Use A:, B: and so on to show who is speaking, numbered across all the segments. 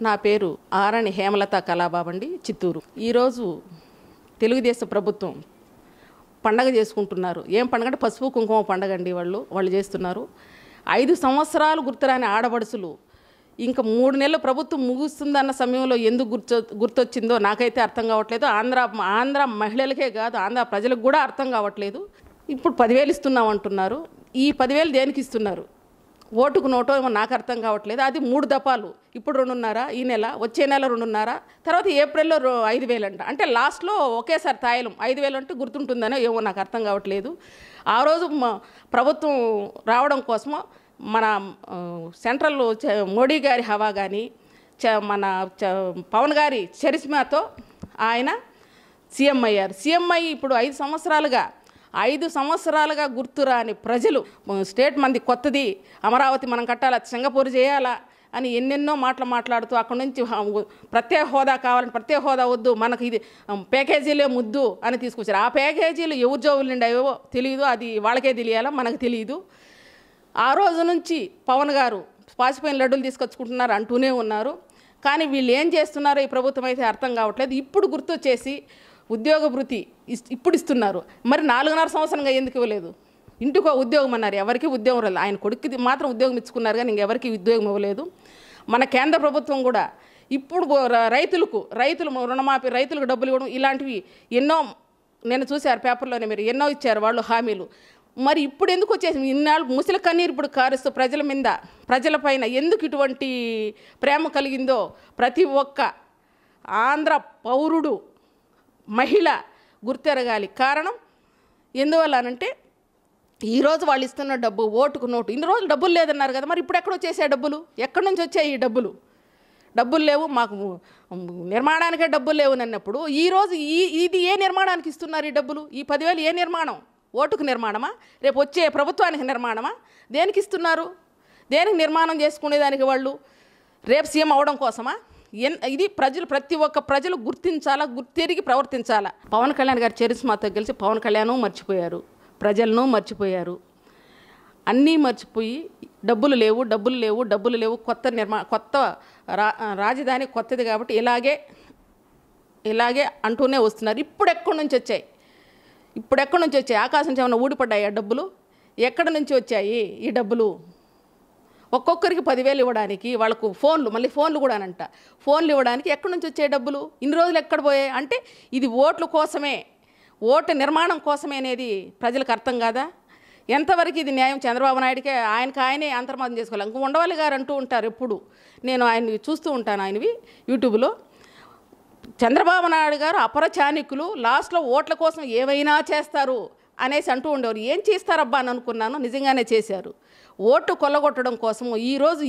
A: నా పేరు ఆరణి హేమలత కళాబాబండి, చిత్తూరు. ఈరోజు తెలుగుదేశం ప్రభుత్వం పండగ చేసుకుంటున్నారు. ఏం పండగ అంటే పసుపు కుంకుమ పండగ అండి. వాళ్ళు చేస్తున్నారు. 5 సంవత్సరాలు గుర్తురాని ఆడబడుసులు ఇంకా 3 నెలలు ప్రభుత్వం ముగుస్తుందన్న సమయంలో ఎందుకు గుర్తొచ్చిందో నాకైతే అర్థం కావట్లేదు. ఆంధ్ర మహిళలకే కాదు, ఆంధ్ర ప్రజలకు కూడా అర్థం కావట్లేదు. ఇప్పుడు 10,000 ఇస్తున్నాం అంటున్నారు. ఈ 10,000 దేనికి ఇస్తున్నారు? ఓటుకు నోటో ఏమో నాకు అర్థం కావట్లేదు. అది 3 దఫాలు. ఇప్పుడు 2.5, ఈ నెల, వచ్చే నెల 2.5, తర్వాత ఏప్రిల్లో 5,000 అంట. అంటే లాస్ట్లో ఒకేసారి తాయలం 5,000 అంటే గుర్తుంటుందనో ఏమో నాకు అర్థం కావట్లేదు. ఆ రోజు ప్రభుత్వం రావడం కోసమో మన సెంట్రల్ మోడీ గారి హవా కానీ మన పవన్ గారి చరిస్మాతో ఆయన సీఎం అయ్యారు. సీఎం అయ్యి ఇప్పుడు 5 సంవత్సరాలుగా గుర్తురాని ప్రజలు, స్టేట్ మంది కొత్తది, అమరావతి మనం కట్టాలా, సింగపూర్ చేయాలా అని ఎన్నెన్నో మాట్లాడుతూ అక్కడి నుంచి ప్రత్యేక హోదా కావాలని, ప్రత్యేక హోదా వద్దు, మనకు ఇది ప్యాకేజీలే ముద్దు అని తీసుకొచ్చారు. ఆ ప్యాకేజీలు ఎవరి జోబులు నిండాయో తెలియదు, అది వాళ్ళకే తెలియాలా, మనకు తెలియదు. ఆ రోజు నుంచి పవన్ గారు పాసిపోయిన లడ్డూలు తీసుకొచ్చుకుంటున్నారు అంటూనే ఉన్నారు. కానీ వీళ్ళు ఏం చేస్తున్నారో ఈ ప్రభుత్వం అయితే అర్థం కావట్లేదు. ఇప్పుడు గుర్తొచ్చేసి ఉద్యోగ భృతి ఇప్పుడు ఇస్తున్నారు. మరి 4.5 సంవత్సరంగా ఎందుకు ఇవ్వలేదు? ఇంటికో ఉద్యోగం అన్నారు, ఎవరికి ఉద్యోగం రాలేదు. ఆయన కొడుకుది మాత్రం ఉద్యోగం ఇచ్చుకున్నారు కానీ ఇంకెవరికి ఉద్యోగం ఇవ్వలేదు. మన కేంద్ర ప్రభుత్వం కూడా ఇప్పుడు రైతులు రుణమాఫీ, రైతులకు డబ్బులు ఇవ్వడం, ఇలాంటివి ఎన్నో నేను చూశారు పేపర్లోనే, మీరు ఎన్నో ఇచ్చారు వాళ్ళు హామీలు. మరి ఇప్పుడు ఎందుకు వచ్చేసి ఇన్నాళ్ళు ముసలి కన్నీరు ఇప్పుడు కారుస్తూ ప్రజలపైన ఎందుకు ఇటువంటి ప్రేమ కలిగిందో ప్రతి ఒక్క ఆంధ్ర పౌరుడు, మహిళ గుర్తెరగాలి. కారణం ఎందువల్ల అనంటే ఈరోజు వాళ్ళు ఇస్తున్న డబ్బు ఓటుకు నోటు. ఇన్ని రోజులు డబ్బులు లేదన్నారు కదా, మరి ఇప్పుడు ఎక్కడ వచ్చేసే డబ్బులు? ఎక్కడి నుంచి వచ్చాయి ఈ డబ్బులు లేవు, మాకు నిర్మాణానికే డబ్బులు లేవు అన్నప్పుడు ఈరోజు ఇది ఏ నిర్మాణానికి ఇస్తున్నారు ఈ డబ్బులు? ఈ 10,000 ఏ నిర్మాణం? ఓటుకు నిర్మాణమా? రేపు వచ్చే ప్రభుత్వానికి నిర్మాణమా? దేనికి ఇస్తున్నారు? దేనికి నిర్మాణం చేసుకునేదానికి? వాళ్ళు రేపు సీఎం అవడం కోసమా? ఇది ప్రతి ఒక్క ప్రజలు గుర్తించాలా, గుర్తెరిగి ప్రవర్తించాలా. పవన్ కళ్యాణ్ గారి చరిస్మాతో గెలిచి పవన్ కళ్యాణ్ మర్చిపోయారు, ప్రజలను మర్చిపోయారు, అన్నీ మర్చిపోయి డబ్బులు లేవు, కొత్త రాజధాని కొత్తది కాబట్టి ఇలాగే అంటూనే వస్తున్నారు. ఇప్పుడు ఎక్కడి నుంచి వచ్చాయి? ఆకాశం నుంచి ఏమైనా ఊడిపడ్డాయి ఆ డబ్బులు? ఎక్కడి నుంచి వచ్చాయి ఈ డబ్బులు? ఒక్కొక్కరికి 10,000 ఇవ్వడానికి వాళ్ళకు మళ్ళీ ఫోన్లు కూడా అనంట, ఫోన్లు ఇవ్వడానికి ఎక్కడి నుంచి వచ్చే డబ్బులు? ఇన్ని రోజులు ఎక్కడ పోయాయి? అంటే ఇది ఓట్ల కోసమే, ఓటు నిర్మాణం కోసమే అనేది ప్రజలకు అర్థం కాదా? ఎంతవరకు ఇది న్యాయం? చంద్రబాబు నాయుడికే ఆయనే అంతర్మాదం చేసుకోవాలి. ఇంకో ఉండవల్లి గారు అంటూ ఉంటారు, ఎప్పుడు నేను ఆయన్ని చూస్తూ ఉంటాను, ఆయనవి యూట్యూబ్లో. చంద్రబాబు నాయుడు గారు అపరచానికులు, లాస్ట్లో ఓట్ల కోసం ఏమైనా చేస్తారు అనేసి అంటూ ఉండేవారు. ఏం చేస్తారబ్బా అని అనుకున్నాను, నిజంగానే చేశారు. ఓటు కొల్లగొట్టడం కోసము ఈరోజు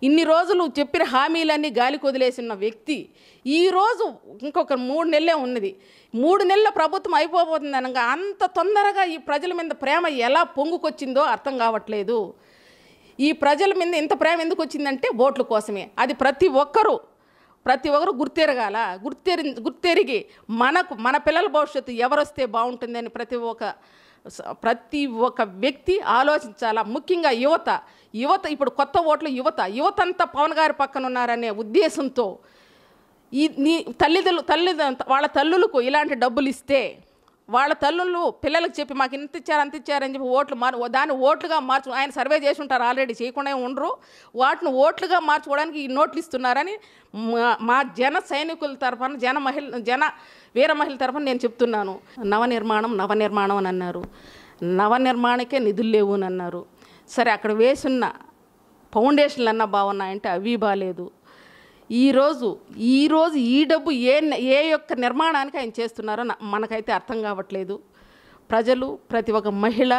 A: ఇన్ని రోజులు చెప్పిన హామీలన్నీ గాలి కొదిలేసిన వ్యక్తి ఈరోజు ఇంకొక 3 నెలలే ఉన్నది, 3 నెలల ప్రభుత్వం అయిపోబోతుంది అనగా అంత తొందరగా ఈ ప్రజల మీద ప్రేమ ఎలా పొంగుకొచ్చిందో అర్థం కావట్లేదు. ఈ ప్రజల మీద ఇంత ప్రేమ ఎందుకు వచ్చిందంటే ఓట్ల కోసమే. అది ప్రతి ఒక్కరూ గుర్తెరగాల. గుర్తెరిగి మన పిల్లల భవిష్యత్తు ఎవరొస్తే బాగుంటుందని ప్రతి ఒక్క వ్యక్తి ఆలోచించాలా. ముఖ్యంగా యువత ఇప్పుడు కొత్త ఓట్లు యువత అంతా పవన్ గారి పక్కన ఉన్నారనే ఉద్దేశంతో వాళ్ళ తల్లులకు ఇలాంటి డబ్బులు ఇస్తే వాళ్ళ తల్లులు పిల్లలకు చెప్పి మాకు ఇంత ఇచ్చారు అంత ఇచ్చారని చెప్పి దాన్ని ఓట్లుగా ఆయన సర్వే చేసి ఉంటారు, ఆల్రెడీ చేయకుండా ఉండరు. వాటిని ఓట్లుగా మార్చుకోవడానికి ఈ నోట్లు ఇస్తున్నారని మా జన సైనికుల తరఫున వీర మహిళల తరఫున నేను చెప్తున్నాను. నవనిర్మాణం అని అన్నారు, నవనిర్మాణకే నిధులు లేవు అని అన్నారు. సరే, అక్కడ వేసున్న ఫౌండేషన్లు అన్నా బాగున్నాయంటే అవి బాలేదు. ఈరోజు ఈ డబ్బు ఏ యొక్క నిర్మాణానికి ఆయన చేస్తున్నారో మనకైతే అర్థం కావట్లేదు. ప్రజలు, ప్రతి ఒక్క మహిళ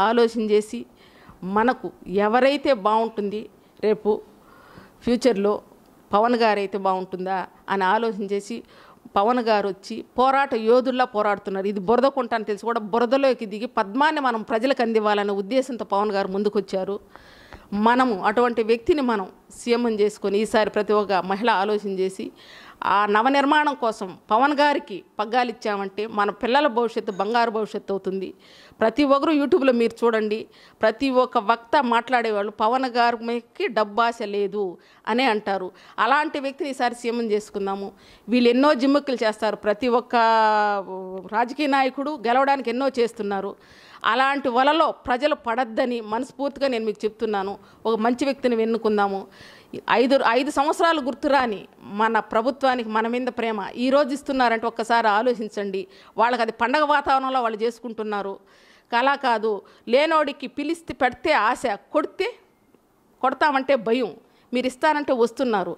A: ఆలోచన చేసి మనకు ఎవరైతే బాగుంటుంది, రేపు ఫ్యూచర్లో పవన్ గారు అయితే బాగుంటుందా అని ఆలోచన చేసి పవన్ గారు వచ్చి పోరాట యోధుల్లా పోరాడుతున్నారు. ఇది బురద కొంట అని తెలిసి కూడా బురదలోకి దిగి పద్మాన్ని మనం ప్రజలకు అందివ్వాలనే ఉద్దేశంతో పవన్ గారు ముందుకొచ్చారు. మనము అటువంటి వ్యక్తిని మనం సీఎం చేసుకొని ఈసారి ప్రతి ఒక్క మహిళ ఆలోచన చేసి ఆ నవనిర్మాణం కోసం పవన్ గారికి పగ్గాలు ఇచ్చామంటే మన పిల్లల భవిష్యత్తు బంగారు భవిష్యత్తు అవుతుంది. ప్రతి ఒక్కరు యూట్యూబ్లో మీరు చూడండి, ప్రతి ఒక్క వక్త మాట్లాడేవాళ్ళు పవన్ గారికి డబ్బాశ లేదు అనే అంటారు. అలాంటి వ్యక్తిని ఈసారి సీఎం చేసుకుందాము. వీళ్ళు ఎన్నో జిమ్మిక్కులు చేస్తారు, ప్రతి ఒక్క రాజకీయ నాయకుడు గెలవడానికి ఎన్నో చేస్తున్నారు. అలాంటి వలలో ప్రజలు పడద్దని మనస్ఫూర్తిగా నేను మీకు చెప్తున్నాను. ఒక మంచి వ్యక్తిని ఎన్నుకుందాము. 5 సంవత్సరాలు గుర్తురాని మన ప్రభుత్వానికి మన మీద ప్రేమ ఈరోజు ఇస్తున్నారంటే ఒక్కసారి ఆలోచించండి. వాళ్ళకి అది పండగ వాతావరణంలో వాళ్ళు చేసుకుంటున్నారు. అలా కాదు, లేనోడికి పిలిస్తే పెడితే ఆశ, కొడతామంటే భయం, మీరు ఇస్తానంటే వస్తున్నారు.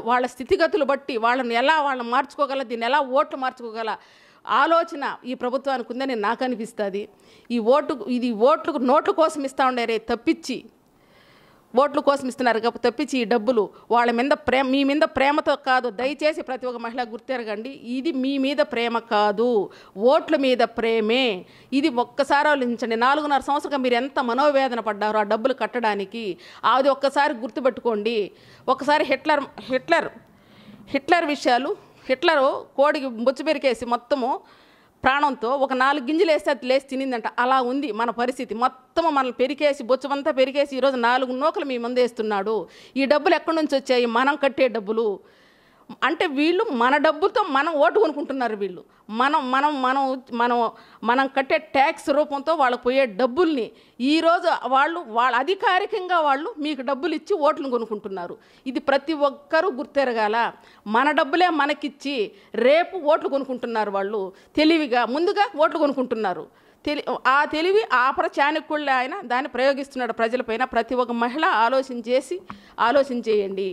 A: వాళ్ళ స్థితిగతులు బట్టి వాళ్ళని మార్చుకోగల, దీన్ని ఎలా ఓట్లు మార్చుకోగల ఆలోచన ఈ ప్రభుత్వానికి ఉందని నాకు అనిపిస్తుంది. ఇది ఓట్లకు నోట్ల కోసం ఇస్తూ ఉండేరే తప్పించి, ఓట్ల కోసం ఇస్తున్నారు తప్పించి ఈ డబ్బులు వాళ్ళ మీద మీ మీద ప్రేమతో కాదు. దయచేసి ప్రతి ఒక్క మహిళ గుర్తెరగండి, ఇది మీ మీద ప్రేమ కాదు, ఓట్ల మీద ప్రేమే. ఇది ఒక్కసారి ఆలోచించండి. 4.5 సంవత్సరాలుగా మీరు ఎంత మనోవేదన పడ్డారో ఆ డబ్బులు కట్టడానికి, అది ఒక్కసారి గుర్తుపెట్టుకోండి. ఒకసారి హిట్లర్ విషయాలు, హిట్లరు కోడికి బొచ్చు పెరికేసి మొత్తము ప్రాణంతో ఒక 4 గింజలు వేస్తే అది లేచి తినిందంట. అలా ఉంది మన పరిస్థితి. మొత్తము మనల్ని పెరికేసి బొచ్చమంతా పెరికేసి ఈరోజు 4 నూకలు మీ ముందు వేస్తున్నాడు. ఈ డబ్బులు ఎక్కడి నుంచి వచ్చాయి? మనం కట్టే డబ్బులు. అంటే వీళ్ళు మన డబ్బులతో మనం ఓటు కొనుక్కుంటున్నారు. వీళ్ళు మనం కట్టే ట్యాక్స్ రూపంతో వాళ్ళకు పోయే డబ్బుల్ని ఈరోజు వాళ్ళ అధికారికంగా వాళ్ళు మీకు డబ్బులు ఇచ్చి ఓట్లు కొనుక్కుంటున్నారు. ఇది ప్రతి ఒక్కరూ గుర్తెరగాల. మన డబ్బులే మనకిచ్చి రేపు ఓట్లు కొనుక్కుంటున్నారు. వాళ్ళు తెలివిగా ముందుగా ఓట్లు కొనుక్కుంటున్నారు. ఆ తెలివి ఆపర చాణక్యుళ్ళ ఆయన దాన్ని ప్రయోగిస్తున్నాడు ప్రజలపైన. ప్రతి ఒక్క మహిళ ఆలోచన చేయండి.